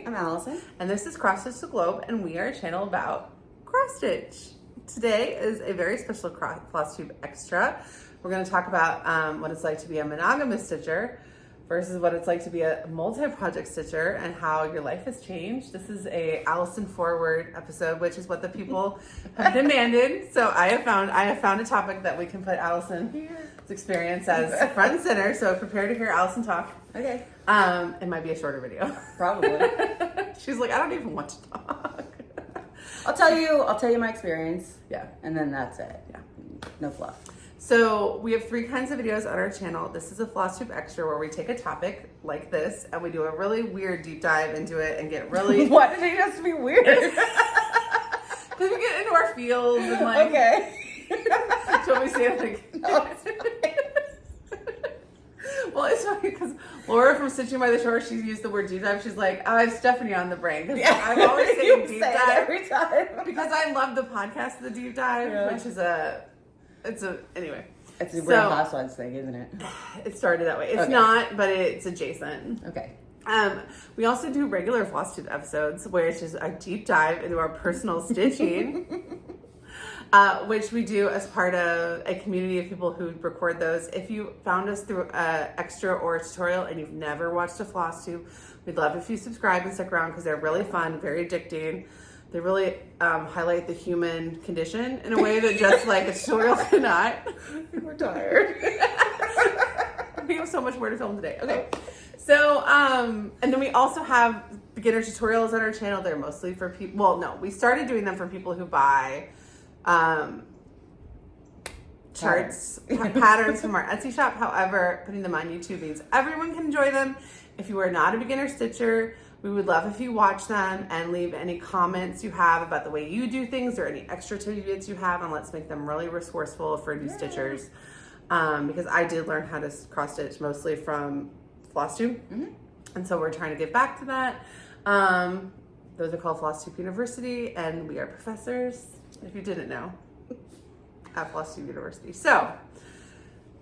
Stephanie. I'm Allison. And this is Cross Stitch the Globe, and we are a channel about cross stitch. Today is a very special Flosstube extra. We're going to talk about what it's like to be a monogamous stitcher versus what it's like to be a multi-project stitcher and how your life has changed. This is a Allison forward episode, which is what the people have demanded. So I have found a topic that we can put Allison's experience as front and center. So prepare to hear Allison talk. Okay. It might be a shorter video. Probably. She's like, I don't even want to talk. I'll tell you my experience. Yeah. And then that's it. Yeah. No fluff. So we have 3 kinds of videos on our channel. This is a Flosstube extra where we take a topic like this and we do a really weird deep dive into it and get really... Why did it have to be weird? Because we get into our fields and like... Okay. So we say like... No, Well, it's funny because Laura from Stitching by the Shore, she used the word deep dive. She's like, oh, I have Stephanie on the brain. Because yeah. I'm always saying deep say dive. every time. Because I love the podcast, The Deep Dive, Yeah. which is anyway. It's a Real Housewives thing, isn't it? It started that way. It's Okay. not, but it's adjacent. Okay. We also do regular Flosstube episodes where it's just a deep dive into our personal stitching, which we do as part of a community of people who record those. If you found us through an extra or a tutorial and you've never watched a Flosstube, we'd love if you subscribe and stick around because they're really fun, very addicting. They really highlight the human condition in a way that just like a tutorial cannot. We're tired. We have so much more to film today. Okay. So, and then we also have beginner tutorials on our channel. They're mostly for people. Well, no, we started doing them for people who buy charts, patterns from our Etsy shop. However, putting them on YouTube means everyone can enjoy them. If you are not a beginner stitcher, we would love if you watch them and leave any comments you have about the way you do things or any extra tidbits you have, and let's make them really resourceful for new stitchers. Because I did learn how to cross stitch mostly from Flosstube, and so we're trying to get back to that. Those are called Flosstube University, and we are professors, if you didn't know, at Flosstube University. So,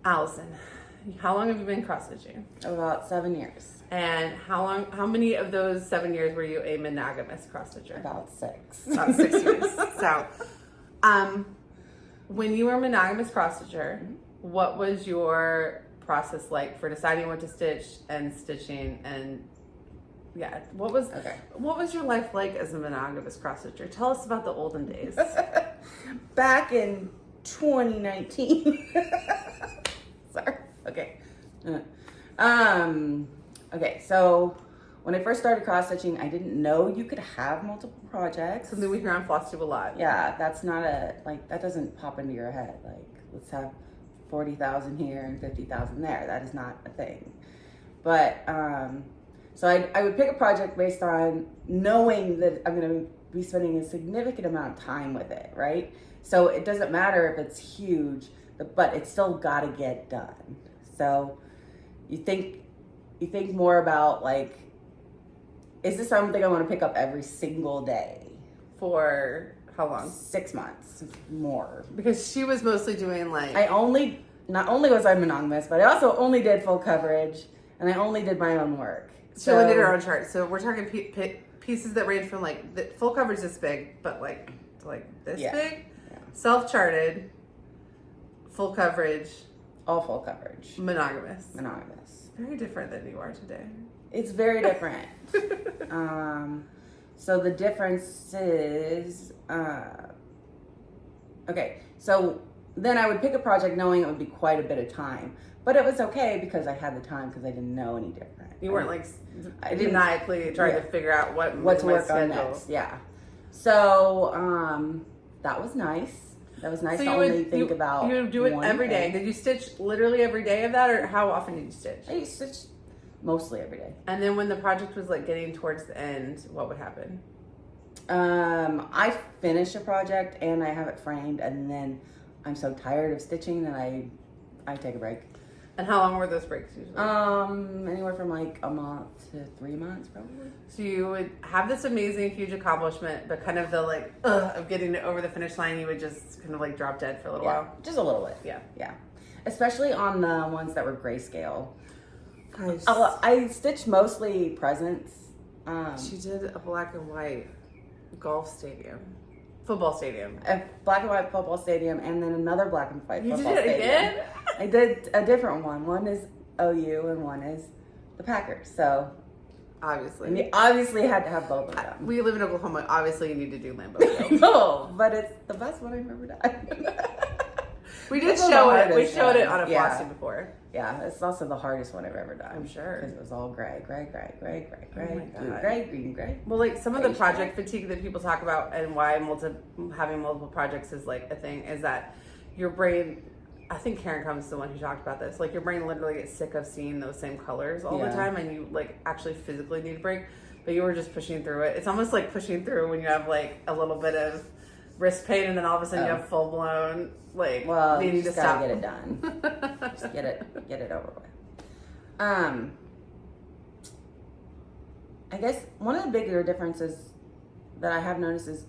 Allison, how long have you been cross stitching? About 7 years. And how many of those 7 years were you a monogamous cross stitcher? About 6. About 6 years. So, when you were a monogamous cross stitcher, what was your process like for deciding what to stitch and stitching? And yeah, what was your life like as a monogamous cross stitcher? Tell us about the olden days. Back in 2019. Sorry. Okay. Okay, so when I first started cross stitching, I didn't know you could have multiple projects. Something we hear on Flosstube a lot. Yeah, that's not that doesn't pop into your head. Like, let's have 40,000 here and 50,000 there. That is not a thing. But, so I would pick a project based on knowing that I'm going to be spending a significant amount of time with it, right? So it doesn't matter if it's huge, but it's still got to get done. So you think more about, like, is this something I want to pick up every single day? For how long? 6 months, more. Because she was mostly doing like... Not only was I monogamous, but I also only did full coverage, and I only did my own work. She only did her own chart. So we're talking pieces that range from like the full coverage this big, but like this big, Yeah. self-charted, full coverage, All full coverage. monogamous. Very different than you are today. It's very different. So the difference is, okay, so then I would pick a project knowing it would be quite a bit of time. But it was okay because I had the time because I didn't know any different. You weren't like I didn't maniacally trying to figure out what to work on next. Yeah. So that was nice. That was nice So to only think about. You would do it every day. Did you stitch literally every day of that, or how often did you stitch? I used to stitch mostly every day. And then when the project was like getting towards the end, what would happen? I finish a project and I have it framed, and then I'm so tired of stitching that I take a break. And how long were those breaks usually? Anywhere from like a month to 3 months, probably. So you would have this amazing, huge accomplishment, but kind of the like, of getting it over the finish line, you would just kind of like drop dead for a little while. Just a little bit. Yeah. Especially on the ones that were grayscale. Nice. I stitched mostly presents She did a black and white football stadium. A black and white football stadium, and then another black and white football You did it stadium. again? I did a different one. One is OU and one is the Packers. So Obviously. and you obviously had to have both of them. We live in Oklahoma. Obviously, you need to do Lambeau Field. No, but it's the best one I've ever done. We did This was show the it. We hardest showed it one. on a Yeah. Flosstube before. Yeah, it's also the hardest one I've ever done. I'm sure. Because it was all gray, Oh my God. green, gray. Well, like some of the Beige, project fatigue that people talk about and why having multiple projects is like a thing is that your brain, I think Karen Combs is the one who talked about this, like your brain literally gets sick of seeing those same colors all the Yeah. time and you like actually physically need a break, but you were just pushing through it. It's almost like pushing through when you have like a little bit of wrist pain and then all of a sudden you have full blown like needing to stop. Get it done. Just get it over with. I guess one of the bigger differences that I have noticed is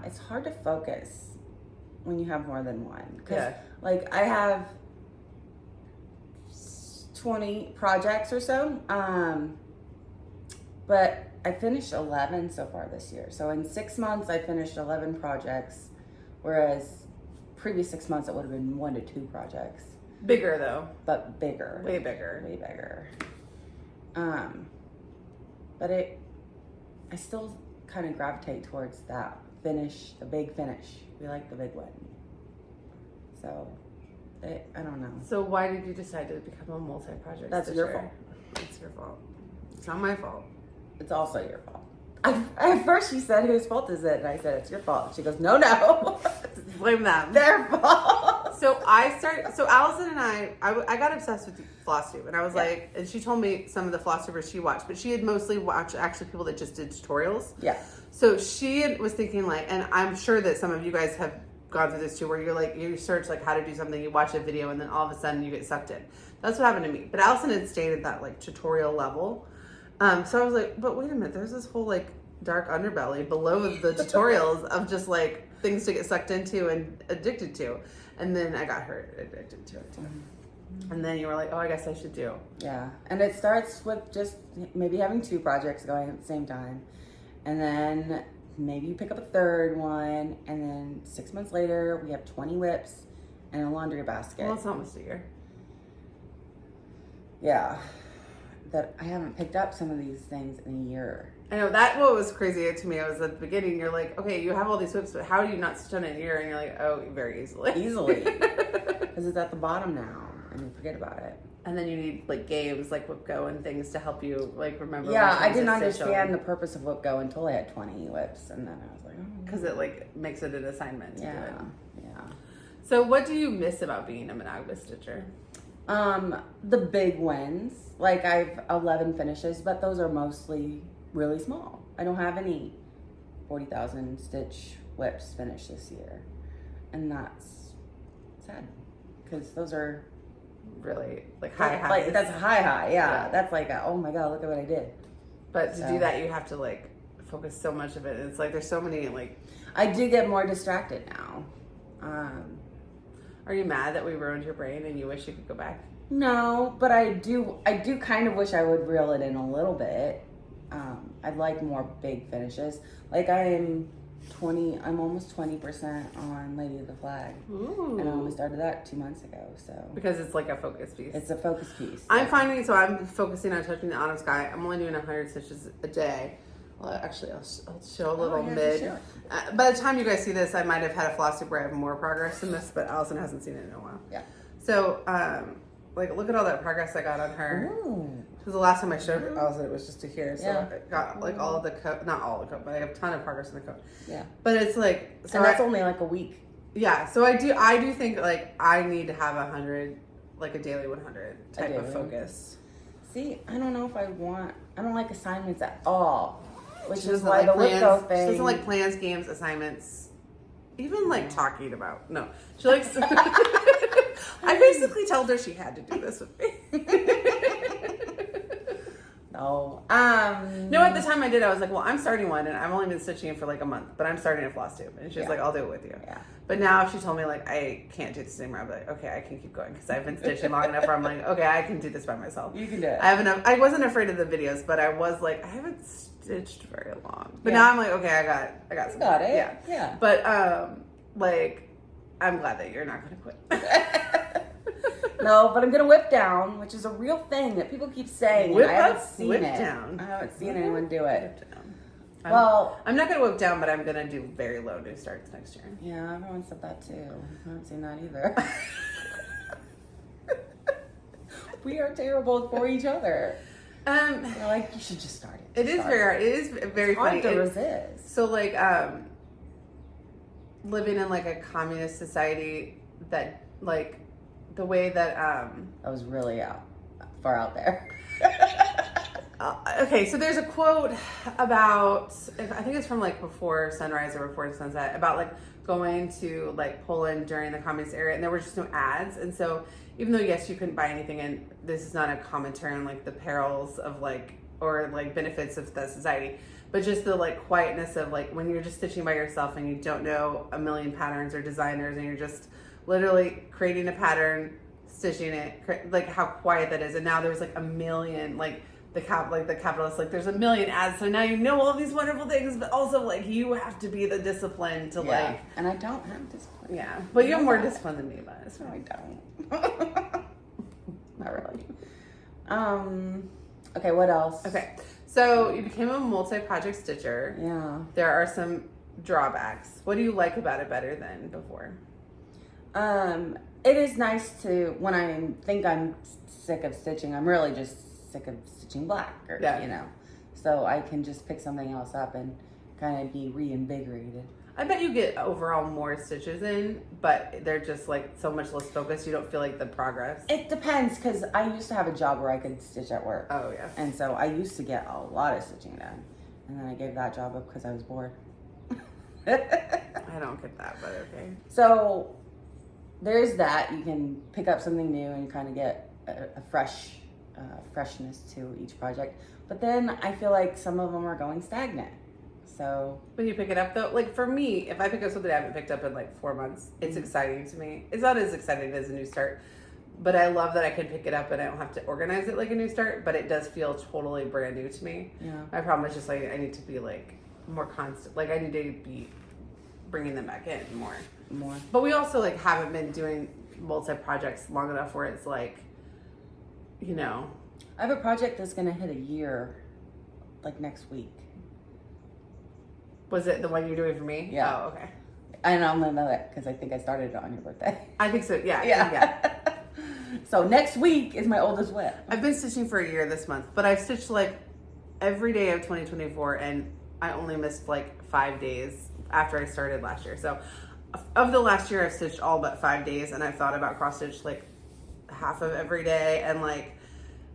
it's hard to focus when you have more than one. Yeah. Like I have 20 projects or so, but I finished 11 so far this year. So in 6 months, I finished 11 projects, whereas previous 6 months it would have been 1 to 2 projects. Bigger though. But bigger. Way bigger. Way bigger. But I still kind of gravitate towards that finish, the big finish. We like the big win. So, I don't know. So why did you decide to become a multi-project That's your fault. It's your fault. It's not my fault. It's also your fault. At first she said, whose fault is it? And I said, it's your fault. She goes, no. Blame them. Their fault. So Allison and I got obsessed with Flosstube, and I was like, and she told me some of the Flosstubers she watched, but she had mostly watched actually people that just did tutorials. Yeah. So she was thinking like, and I'm sure that some of you guys have gone through this too, where you're like, you search like how to do something, you watch a video, and then all of a sudden you get sucked in. That's what happened to me. But Allison had stayed at that like tutorial level. So I was like, but wait a minute, there's this whole like dark underbelly below the tutorials of just like things to get sucked into and addicted to. And then I got her addicted to it too. And then you were like, oh, I guess I should do. Yeah. And it starts with just maybe having 2 projects going at the same time. And then maybe you pick up a third one. And then 6 months later, we have 20 whips and a laundry basket. Well, it's almost a year. Yeah. That I haven't picked up some of these things in a year. I know that what was crazy to me. I was at the beginning. You're like, okay, you have all these whips, but how do you not stitch on it in a year? And you're like, oh, very easily. Because it's at the bottom now, and you forget about it. And then you need like games like Whip Go and things to help you like remember. Yeah, which I ones didn't to stitch understand on. the purpose of Whip Go until I had 20 whips, and then I was like, oh. Because it like makes it an assignment to do it. Yeah. So what do you miss about being a monogamous stitcher? The big wins. Like I've 11 finishes, but those are mostly really small. I don't have any 40,000 stitch whips finished this year. And that's sad. Because those are Really like high. Like that's a high. Yeah. That's like oh my god, look at what I did. But to do that you have to like focus so much of it. It's like there's so many like I do get more distracted now. Are you mad that we ruined your brain and you wish you could go back? No, but I do kind of wish I would reel it in a little bit. I'd like more big finishes. Like I'm almost 20% on Lady of the Flag. Ooh. And I only started that 2 months ago, so. Because it's like a focus piece. It's a focus piece. I'm focusing on touching the autumn sky. I'm only doing 100 stitches a day. Well, actually, I'll show a little mid. By the time you guys see this, I might have had a Flosstube where I have more progress in this, but Allison hasn't seen it in a while. Yeah. So, like, look at all that progress I got on her. Because the last time I showed Allison, it was just to here. So I got, like, all of the coat. Not all the coat, but I have a ton of progress in the coat. Yeah. But it's, like... So and that's only, like, a week. Yeah. So I do think, like, I need to have 100, like, a daily 100 type of focus. See, I don't know if I don't like assignments at all. Which is why the Whip-Go thing. She doesn't like plans, games, assignments, even like talking about. No, she likes. I basically told her she had to do this with me. No, No. No, at the time I did, I was like, well, I'm starting one, and I've only been stitching it for like a month, but I'm starting a Flosstube. And she's like, I'll do it with you. Yeah. But now if she told me like I can't do this anymore, I'll be like, okay, I can keep going because I've been stitching long enough where I'm like, okay, I can do this by myself. You can do it. I have enough. I wasn't afraid of the videos, but I was like, I haven't stitched very long. But now I'm like, okay, I got some. Got it. Yeah. Yeah. But like, I'm glad that you're not gonna quit. No, but I'm gonna whip down, which is a real thing that people keep saying. Whip and I haven't up, seen whip it. down. I haven't seen anyone do it. Whip down. I'm not gonna whip down, but I'm gonna do very low new starts next year. Yeah, everyone said that too. I haven't seen that either. We are terrible for each other. They're like, you should just start it. It is very funny. Hard to resist. So like living in like a communist society that like the way that I was really far out there. okay, so there's a quote about, I think it's from like before sunrise or before sunset, about like going to like Poland during the communist era, and there were just no ads. And so even though yes, you couldn't buy anything, and this is not a commentary on like the perils of like, or like benefits of the society, but just the like quietness of like when you're just stitching by yourself and you don't know a million patterns or designers, and you're just literally creating a pattern, stitching it, like how quiet that is. And now there's like a million, like the capitalists, like there's a million ads, so now you know all these wonderful things, but also like you have to be the discipline to like. And I don't have discipline. Yeah, but you have more discipline than me, but No, I don't. Not really. Okay, what else? okay. So you became a multi-project stitcher. Yeah. There are some drawbacks. What do you like about it better than before? It is nice to, when I think I'm sick of stitching, I'm really just sick of stitching black, or you know, so I can just pick something else up and kind of be reinvigorated. I bet you get overall more stitches in, but they're just like so much less focused. You don't feel like the progress. It depends, because I used to have a job where I could stitch at work. Oh yeah. And so I used to get a lot of stitching done, and then I gave that job up because I was bored. I don't get that, but okay. So there's that. You can pick up something new and kind of get a freshness to each project. But then I feel like some of them are going stagnant. So when you pick it up though, like for me, if I pick up something I haven't picked up in like 4 months, it's exciting to me. It's not as exciting as a new start, but I love that I can pick it up and I don't have to organize it like a new start, but it does feel totally brand new to me. Yeah. My problem is just like I need to be like more constant. Like I need to be bringing them back in more. But we also like haven't been doing multi-projects long enough where it's like, you know. I have a project that's going to hit a year like next week. Was it the one you're doing for me? Yeah. Oh, okay. I don't know that because I think I started it on your birthday. I think so. Yeah. Yeah. So next week is my oldest whip. I've been stitching for a year this month, but I've stitched like every day of 2024, and I only missed like 5 days after I started last year. So of the last year, I've stitched all but 5 days, and I've thought about cross stitch like half of every day, and like.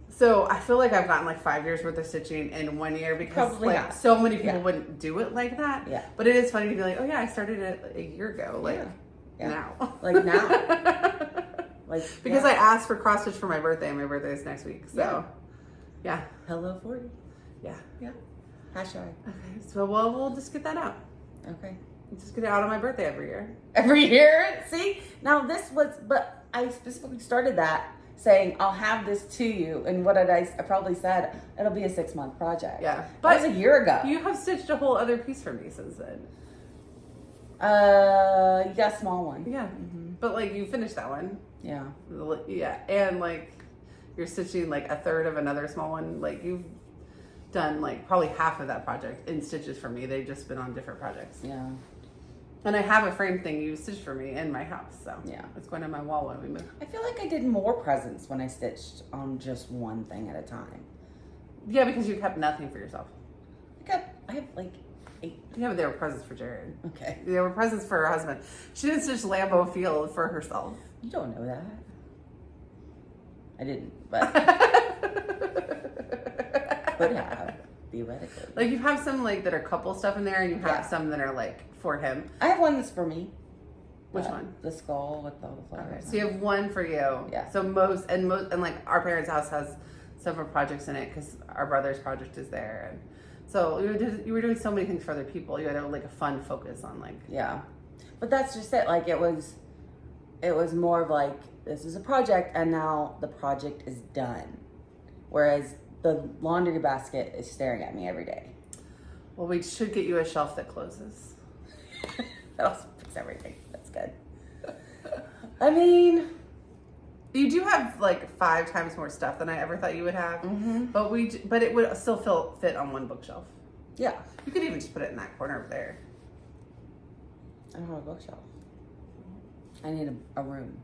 So I feel like I've gotten like 5 years worth of stitching in 1 year because Probably like not. so many people wouldn't do it like that. Yeah. But it is funny to be like, oh yeah, I started it a year ago. Like now. Like now. Like because I asked for cross stitch for my birthday, and my birthday is next week. So yeah. Hello 40. Yeah. Yeah. Hashtag. Okay. So we'll just get that out. Okay. Just get it out on my birthday every year. Every year? See? Now this was, but I specifically started that saying, I'll have this to you. And what did I probably said, it'll be a 6-month project. Yeah. But that was a year ago. You have stitched a whole other piece for me since then. You got a small one. Yeah. Mm-hmm. But like you finished that one. Yeah. Yeah. And like you're stitching like a third of another small one. Like you've done like probably half of that project in stitches for me. They've just been on different projects. Yeah. And I have a frame thing you stitched for me in my house. So yeah, it's going on my wall when we move. I feel like I did more presents when I stitched on just one thing at a time. Yeah, because you kept nothing for yourself. I have like 8. Yeah, but they were presents for Jared. Okay. They were presents for her husband. She didn't stitch Lambeau Field for herself. You don't know that. I didn't, but could have, theoretically. Like you have some like that are couple stuff in there, and you have some that are like for him. I have one that's for me. Which one? The skull with all the flowers. Okay, so you have one for you. Yeah. So most and like our parents' house has several projects in it because our brother's project is there, and so you were doing so many things for other people. You had a fun focus on Yeah, but that's just it. Like it was more of like, this is a project and now the project is done, whereas the laundry basket is staring at me every day. Well, we should get you a shelf that closes. That'll fix everything. That's good. I mean, you do have 5 times more stuff than I ever thought you would have, but it would still fit on one bookshelf. Yeah, You could even just put it in that corner over there. I don't have a bookshelf. I need a room,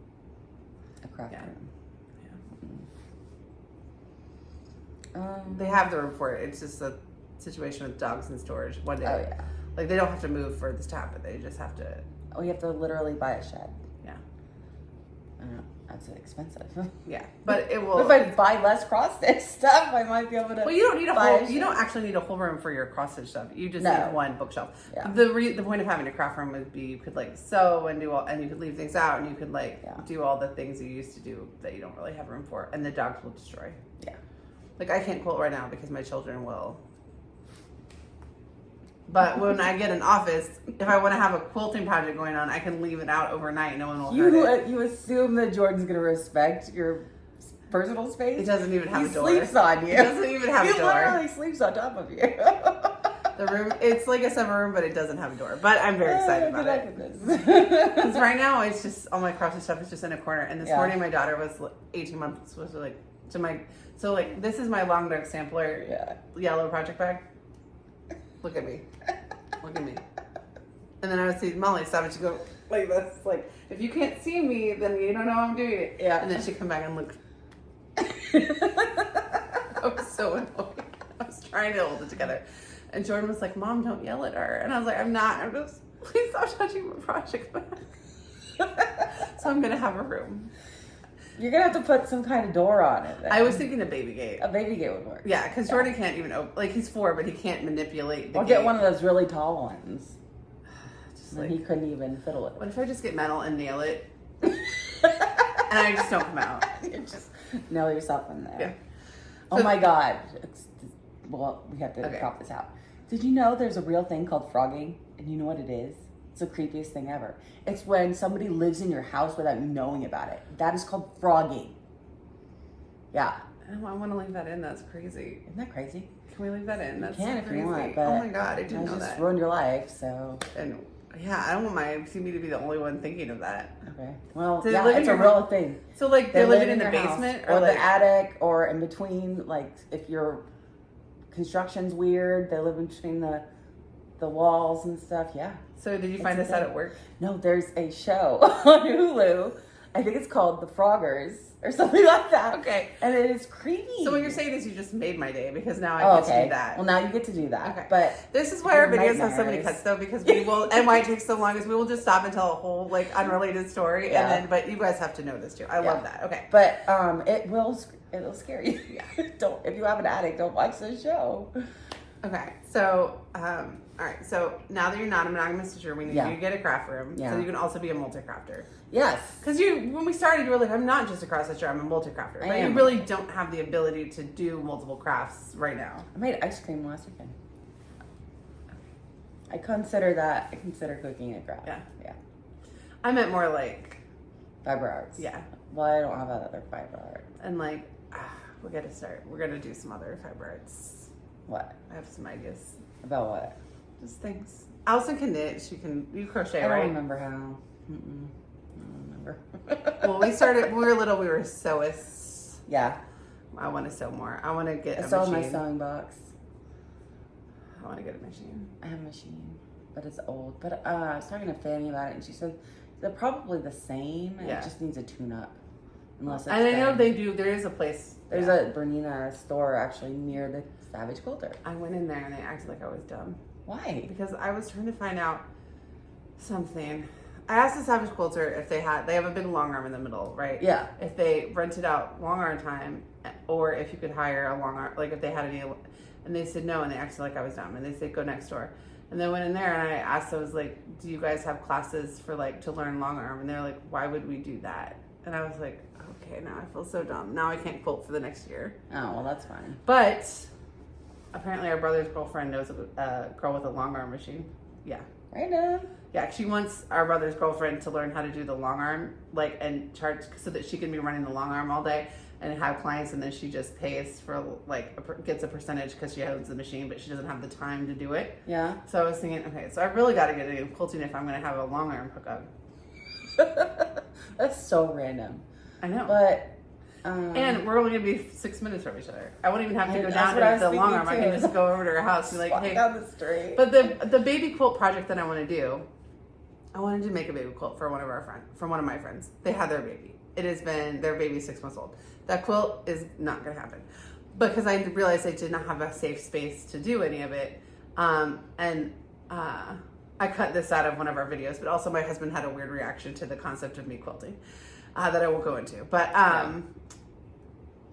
a craft room. They have the room for it. It's just a situation with dogs in storage one day. Oh yeah. They don't have to move for this to happen. They just have to. Oh, you have to literally buy a shed. Yeah. I don't know. That's expensive. Yeah, but it will. If I buy less cross stitch stuff, I might be able to. Well, you don't need a whole. You don't actually need a whole room for your cross stitch stuff. You just need one bookshelf. Yeah. The point of having a craft room would be you could sew and do all, and you could leave things out, and you could do all the things you used to do that you don't really have room for, and the dogs will destroy. Yeah. I can't quilt right now because my children will. But when I get an office, if I want to have a quilting project going on, I can leave it out overnight. No one will hurt it. You assume that Jordan's going to respect your personal space? He doesn't even have a door. He sleeps on you. He doesn't even have a door. He literally sleeps on top of you. The room, it's like a summer room, but it doesn't have a door. But I'm very excited about it. Because right now, it's just, all my crochet stuff is just in a corner. And this morning, my daughter was 18 months, was this is my long dark sampler yellow project bag. Look at me. Look at me. And then I would see Molly stop and she'd go like this. If you can't see me, then you don't know I'm doing it. Yeah. And then she'd come back and look. I was so annoyed. I was trying to hold it together. And Jordan was like, Mom, don't yell at her. And I was like, I'm not. I'm just, please stop touching my project bag. So I'm going to have a room. You're going to have to put some kind of door on it then. I was thinking a baby gate. A baby gate would work. Yeah, because Jordan can't even open, he's 4, but he can't manipulate the I'll gate. get one of those really tall ones. Just he couldn't even fiddle it. What if I just get metal and nail it? And I just don't come out. You just nail yourself in there. Yeah. Oh my God. Well, we have to crop this out. Did you know there's a real thing called frogging? And you know what it is? It's the creepiest thing ever. It's when somebody lives in your house without you knowing about it. That is called frogging. Yeah. I want to leave that in. That's crazy. Isn't that crazy? Can we leave that in? That's you can so if crazy. you want, but oh my God, I didn't know just that. Ruined your life, so. And yeah, I don't want me to be the only one thinking of that. Okay. Well, Do they live in it's a your real thing. So they're living in the your house, basement or the attic, or in between. If your construction's weird, they live in between the walls and stuff. Yeah. So did you find this out at work? No, there's a show on Hulu. I think it's called The Froggers or something like that. Okay. And it is creepy. So what you're saying is you just made my day because now I get to do that. Well, now you get to do that. Okay. But this is why our videos have so many cuts though, because we will, and why it takes so long is we will just stop and tell a whole unrelated story, and then but you guys have to know this too. I love that. Okay. But it'll scare you. Don't, if you have an attic, don't watch this show. Okay. So all right. So now that you're not a monogamous teacher, we need you to get a craft room, so you can also be a multi-crafter. Yes. Because when we started, you were like, I'm not just a cross stitcher, I'm a multi-crafter. But you really don't have the ability to do multiple crafts right now. I made ice cream last weekend. I consider cooking a craft. Yeah. Yeah. I meant more like fiber arts. Yeah. Well, I don't have other fiber arts. And we got to start. We're going to do some other fiber arts. What? I have some ideas. About what? Just things. Allison can knit. You crochet, right? I don't remember how. I don't remember. Well, when we were little, we were sewists. Yeah. I want to sew more. I want to get a machine. I saw my machine. sewing box. I want to get a machine. I have a machine, but it's old. But I was talking to Fanny about it, and she said they're probably the same. Yeah. It just needs a tune-up. Unless it's and I know they do. There is a place. There's a Bernina store actually near the Savage Quilter. I went in there and they acted like I was dumb. Why? Because I was trying to find out something. I asked the Savage Quilter if they have a big long arm in the middle, right? Yeah. If they rented out long arm time, or if you could hire a long arm, if they had any, and they said no, and they acted like I was dumb, and they said go next door. And then I went in there and I asked, I was like, do you guys have classes for to learn long arm? And they're like, why would we do that? And I was like, okay, now I feel so dumb. Now I can't quilt for the next year. Oh, well, that's fine. But apparently our brother's girlfriend knows a girl with a long arm machine. Yeah. Right now. Yeah, she wants our brother's girlfriend to learn how to do the long arm, like, and charge so that she can be running the long arm all day and have clients, and then she just pays for, like, gets a percentage because she owns the machine, but she doesn't have the time to do it. Yeah. So I was thinking, okay, so I really got to get into quilting if I'm going to have a long arm hookup. That's so random. I know. But, and we're only going to be 6 minutes from each other. I won't even have to go That's down what I to was the long arm. thinking I can too. just go over to her house and be like, walk hey. down the street. But the baby quilt project that I want to do, I wanted to make a baby quilt for one of my friends. They had their baby. Their baby's 6 months old. That quilt is not going to happen because I realized I did not have a safe space to do any of it. I cut this out of one of our videos, but also my husband had a weird reaction to the concept of me quilting that I won't go into. But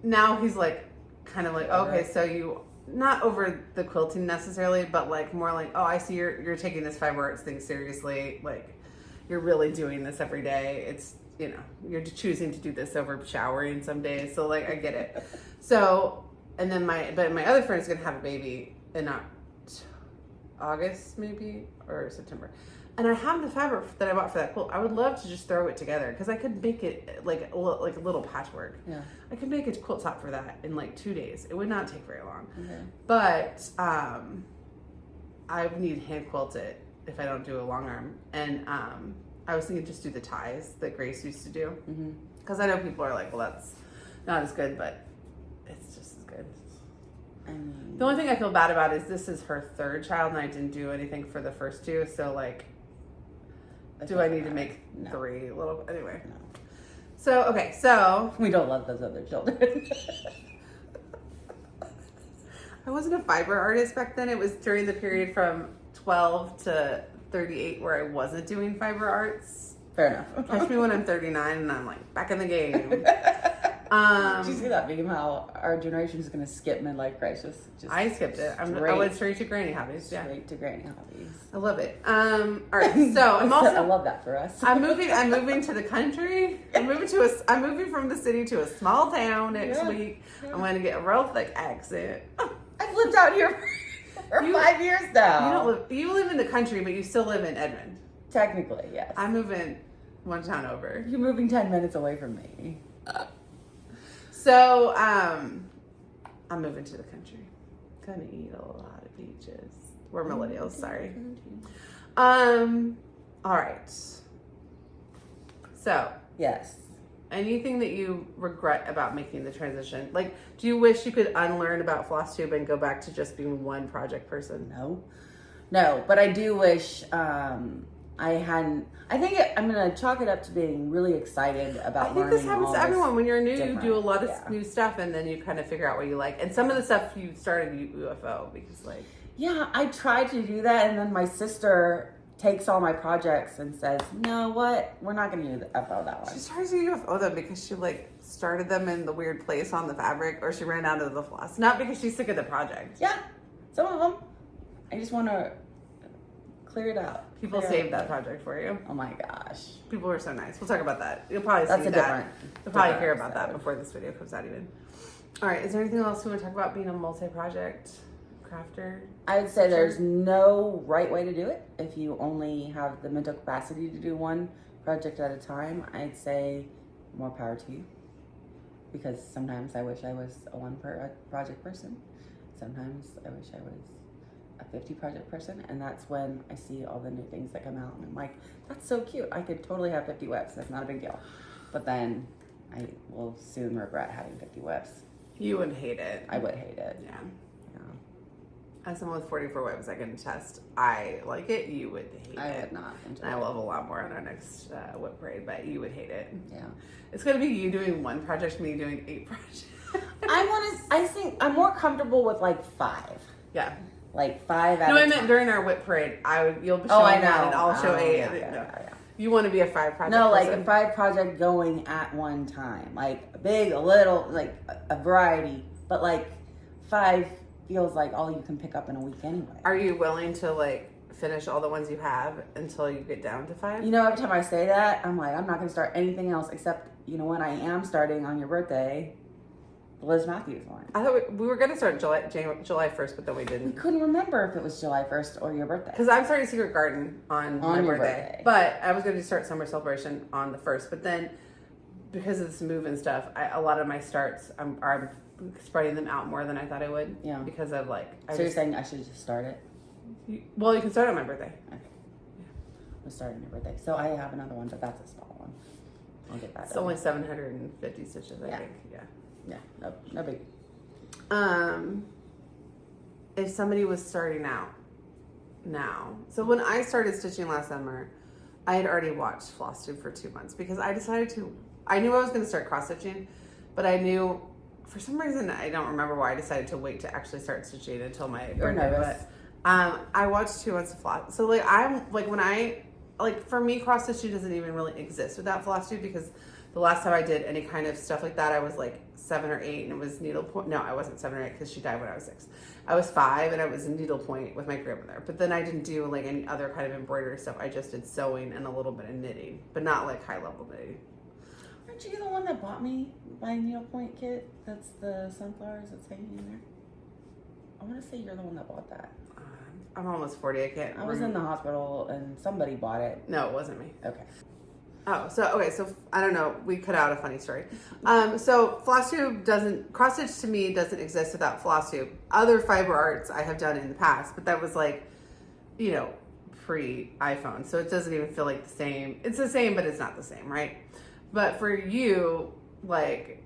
now he's like, kind of like, okay, so you not over the quilting necessarily, but like more like, oh, I see you're taking this fiber arts thing seriously. Like you're really doing this every day. It's, you know, you're choosing to do this over showering some days. So like, I get it. So, and then my other friend is going to have a baby in August maybe, or September. And I have the fabric that I bought for that quilt. I would love to just throw it together because I could make it like a little patchwork. Yeah. I could make a quilt top for that in like 2 days. It would not take very long. Okay. But I would need hand quilt it if I don't do a long arm. And I was thinking just do the ties that Grace used to do. Because I know people are like, well, that's not as good, but it's just as good. I mean, The only thing I feel bad about is this is her third child and I didn't do anything for the first two. So like, do I need to make three little, anyway. No. So, okay, so. We don't love those other children. I wasn't a fiber artist back then. It was during the period from 12 to 38 where I wasn't doing fiber arts. Fair enough. Catch me when I'm 39 and I'm like back in the game. Did you see that meme? How our generation is going to skip midlife crisis? Just I skipped it. I went straight to granny hobbies. Yeah, straight to granny hobbies. I love it. All right, so I'm also. I love that for us. I'm moving to the country. I'm moving from the city to a small town next week. I'm going to get a real thick accent. I've lived out here for 5 years now. You live in the country, but you still live in Edmond. Technically, yes. I'm moving one town over. You're moving 10 minutes away from me. So, I'm moving to the country. Gonna eat a lot of peaches. We're millennials, sorry. All right. So, yes. anything that you regret about making the transition? Like, do you wish you could unlearn about Flosstube and go back to just being one project person? No, but I do wish I hadn't. I'm going to chalk it up to being really excited about learning. I think this happens to everyone. When you're new, you do a lot of Yeah. new stuff, and then you kind of figure out what you like. And some of the stuff you started UFO because, like, Yeah, I tried to do that, and then my sister takes all my projects and says, "No, what? We're not going to do that one." she started to UFO them because she like started them in the weird place on the fabric, or she ran out of the floss. Not because she's sick of the project. Yeah, some of them. I just want to clear it out. People saved that project for you. Oh my gosh. People were so nice. We'll talk about that. You'll probably That's see a that. different. You'll probably different hear about that episode. before this video comes out even. All right. Is there anything else you want to talk about being a multi-project crafter? I would say there's no right way to do it. If you only have the mental capacity to do one project at a time, I'd say more power to you. Because sometimes I wish I was a project person. Sometimes I wish I was a 50 project person. And that's when I see all the new things that come out. And I'm like, that's so cute. I could totally have 50 webs. That's not a big deal. But then I will soon regret having 50 webs. You would hate it. I would hate it. Yeah. As someone with 44 webs, I can attest. I like it. You would hate it. I would not enjoy And I it. love a lot more on our next whip parade, but you would hate it. Yeah. It's going to be you doing one project, me doing 8 projects. I think I'm more comfortable with like 5. Yeah. Like 5 out No, of I meant 10. during our whip parade. You'll be showing Oh, I know. one and I'll show 8. Yeah. You want to be a 5 project No, like person. a 5 project going at one time. Like a big, a little, like a variety. But like 5 feels like all you can pick up in a week anyway. Are you willing to like finish all the ones you have until you get down to 5? You know, every time I say that, I'm like, I'm not going to start anything else except, you know what, I am starting on your birthday, the Liz Matthews one. I thought we were going to start July 1st, but then we We didn't. couldn't remember if it was July 1st or your birthday. Because I'm starting Secret Garden on my your birthday. But I was going to start Summer Celebration on the 1st. But then, because of this move and stuff, a lot of my starts, I'm spreading them out more than I thought I would. Yeah. Because of like... So you're saying I should just start it? Well, you can start on my birthday. Okay. Yeah. We'll start on your birthday. So I have another one, but that's a small one. I'll get that It's done. only 750 stitches, I think. Yeah. Yeah, no big. If somebody was starting out now, so when I started stitching last summer, I had already watched Flosstube for 2 months because I knew I was going to start cross stitching, but I knew for some reason, I don't remember why I decided to wait to actually start stitching until my You're birthday. nervous. But I watched 2 months of Floss. So for me, cross stitching doesn't even really exist without Flosstube because the last time I did any kind of stuff like that, I was like 7 or 8 and it was needlepoint. No, I wasn't 7 or 8 because she died when I was 6. I was 5 and I was needlepoint with my grandmother. But then I didn't do like any other kind of embroidery stuff. I just did sewing and a little bit of knitting, but not like high level knitting. Aren't you the one that bought me my needlepoint kit? That's the sunflowers that's hanging in there. I want to say you're the one that bought that. I'm almost 40. I can't. I was in the hospital and somebody bought it. No, it wasn't me. Okay. Oh, so I don't know. We cut out a funny story. So Flosstube cross stitch to me doesn't exist without Flosstube. Other fiber arts I have done in the past, but that was like, you know, pre iPhone, so it doesn't even feel like the same. It's the same, but it's not the same, right? But for you, like,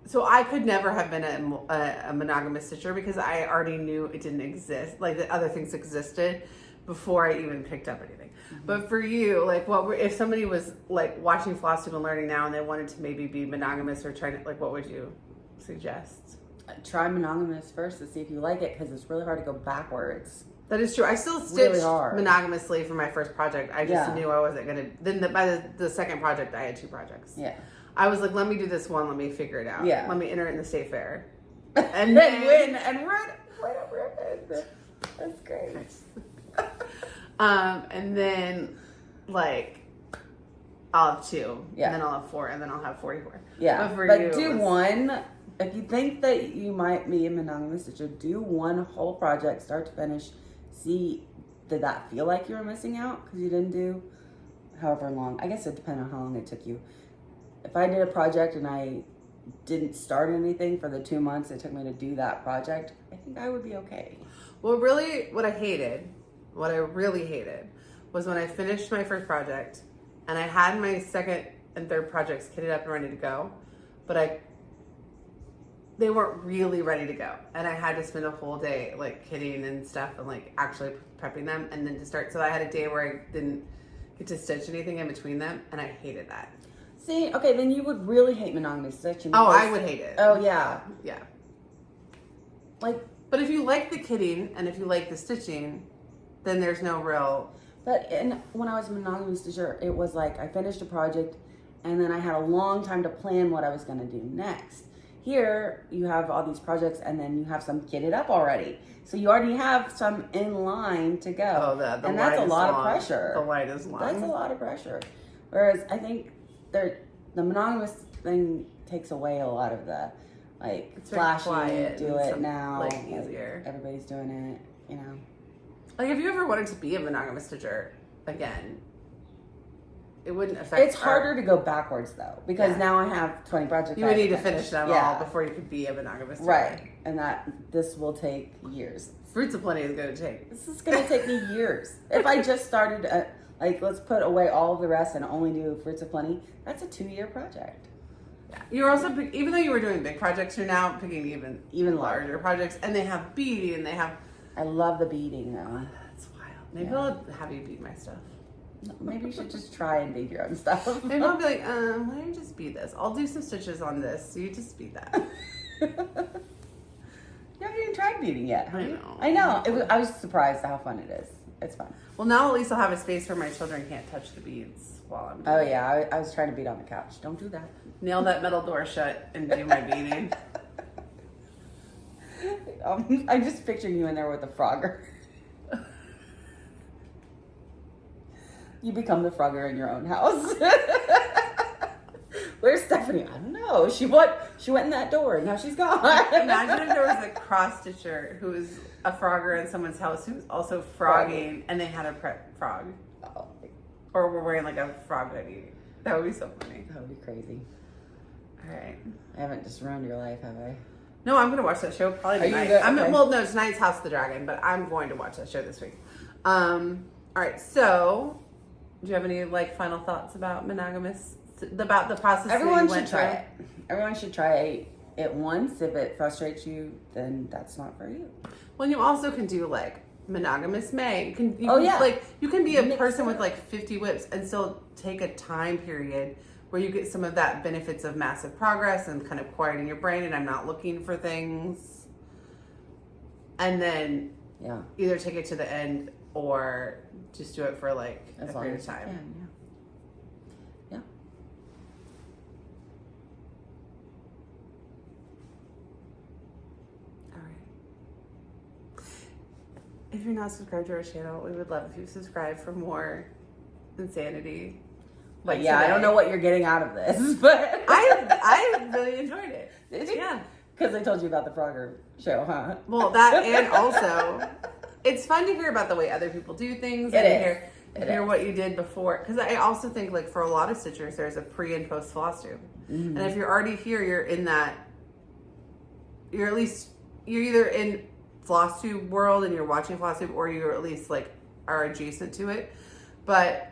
so I could never have been a monogamous stitcher because I already knew it didn't exist. Like the other things existed before I even picked up anything. Mm-hmm. But for you, like, if somebody was like watching Flosstube and learning now and they wanted to maybe be monogamous or trying to, like, what would you suggest? Try monogamous first to see if you like it because it's really hard to go backwards. That is true. I still stitched monogamously for my first project. I just knew I wasn't going to. Then by the second project, I had 2 projects. Yeah. I was like, let me do this one. Let me figure it out. Yeah. Let me enter it in the state fair. And then win and run a ribbon. That's great. And then, like, I'll have 2. Yeah. And then I'll have 4. And then I'll have 44. Yeah. But do one. If you think that you might be a monogamous stitcher, do one whole project, start to finish. See, did that feel like you were missing out because you didn't do however long? I guess it depends on how long it took you. If I did a project and I didn't start anything for the 2 months it took me to do that project, I think I would be okay. Well, really, what I really hated was when I finished my first project and I had my second and third projects kitted up and ready to go, but they weren't really ready to go. And I had to spend a whole day like kitting and stuff and like actually prepping them and then to start. So I had a day where I didn't get to stitch anything in between them and I hated that. See, okay, then you would really hate monogamous stitching. Oh, I would hate it. Oh, yeah. Yeah. Like, but if you like the kitting and if you like the stitching, then there's no real... But when I was a monogamous stitcher, it was like I finished a project and then I had a long time to plan what I was going to do next. Here, you have all these projects and then you have some kitted up already. So you already have some in line to go. Oh, the and that's a lot long. of pressure. The line is long. That's a lot of pressure. Whereas I think the monogamous thing takes away a lot of the, like, it's flashing, do it now. Like, easier. Like, everybody's doing it, you know. Like, if you ever wanted to be a monogamous stitcher again, it wouldn't affect... It's harder to go backwards, though, because now I have 20 projects. You would need to finish them all before you could be a monogamous stitcher. Right, and this will take years. Fruits of Plenty is going to take... This is going to take me years. If I just started, let's put away all of the rest and only do Fruits of Plenty, that's a 2-year project. Yeah. You're also, even though you were doing big projects, you're now picking even larger projects, and they have beading, and they have... I love the beading, though. That's wild. Maybe I'll have you bead my stuff. Maybe you should just try and bead your own stuff. Maybe I'll be like, why don't you just bead this? I'll do some stitches on this, so you just bead that. You haven't even tried beading yet. I know. I was surprised how fun it is. It's fun. Well, now at least I'll have a space where my children can't touch the beads while I'm doing it. Yeah, I was trying to bead on the couch. Don't do that. Nail that metal door shut and do my beading. I'm just picturing you in there with a Frogger. You become the Frogger in your own house. Where's Stephanie? I don't know. She went in that door. Now she's gone. Imagine if there was a cross stitcher who was a Frogger in someone's house who was also frogging, and they had a prep frog. Oh. Or we're wearing like a frog hoodie. That would be so funny. That would be crazy. All right. I haven't just ruined your life, have I? No, I'm going to watch that show probably Are you tonight. good? Okay. Well, no, tonight's House of the Dragon, but I'm going to watch that show this week. All right, so do you have any like final thoughts about Monogamous? About the process Everyone that you went should try through? it. Everyone should try it once. If it frustrates you, then that's not for you. Well, you also can do like Monogamous May. You can yeah. Like you can be a Mix person it with up. like 50 whips and still take a time period where you get some of that benefits of massive progress and kind of quieting your brain and I'm not looking for things. And then either take it to the end or just do it for like a period of time. Yeah. All right. If you're not subscribed to our channel, we would love if you subscribe for more insanity. But yeah, I don't know what you're getting out of this, but I really enjoyed it. Did you? Yeah. Because I told you about the Frogger show, huh? Well, that and also, it's fun to hear about the way other people do things. It and is. hear what you did before. Because I also think, like, for a lot of stitchers, there's a pre and post Flosstube. Mm-hmm. And if you're already here, you're in that. You're either in Flosstube world and you're watching Flosstube, or you're at least like are adjacent to it. But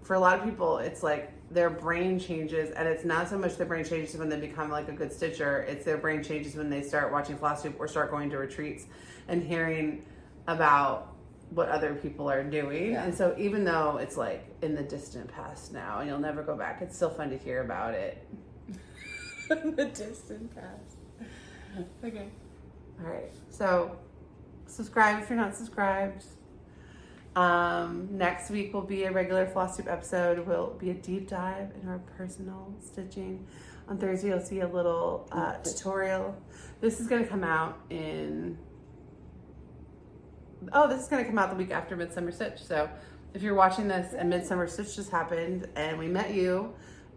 for a lot of people, it's like their brain changes, and it's not so much their brain changes when they become like a good stitcher. It's their brain changes when they start watching Flosstube or start going to retreats and hearing about what other people are doing. Yeah. And so even though it's like in the distant past now and you'll never go back, it's still fun to hear about it. The distant past. Okay. All right. So subscribe if you're not subscribed. Next week will be a regular Flosstube episode. Will be a deep dive in our personal stitching. On Thursday, you'll see a little tutorial. This is going to come out this is going to come out the week after Midsummer Stitch. So if you're watching this and Midsummer Stitch just happened and we met you,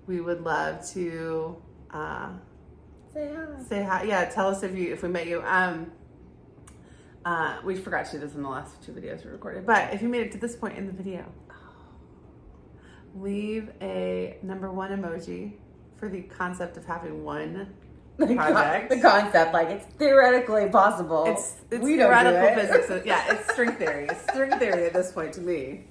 we would love to say hi. Yeah, tell us if we met you. We forgot to do this in the last 2 videos we recorded. But if you made it to this point in the video, leave a number 1 emoji for the concept of having one project. The concept, like it's theoretically possible. It's we don't theoretical do it. physics. So, yeah, it's string theory. It's string theory at this point to me.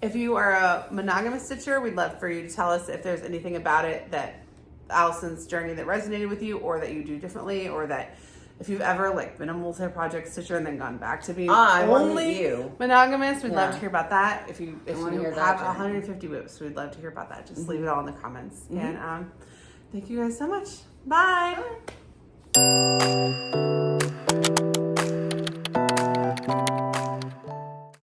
If you are a monogamous stitcher, we'd love for you to tell us if there's anything about it that Allison's journey that resonated with you, or that you do differently, or that if you've ever like been a multi-project stitcher and then gone back to being only monogamous, we'd love to hear about that. If you have 150 whips, we'd love to hear about that. Just leave it all in the comments. And thank you guys so much. Bye. Bye.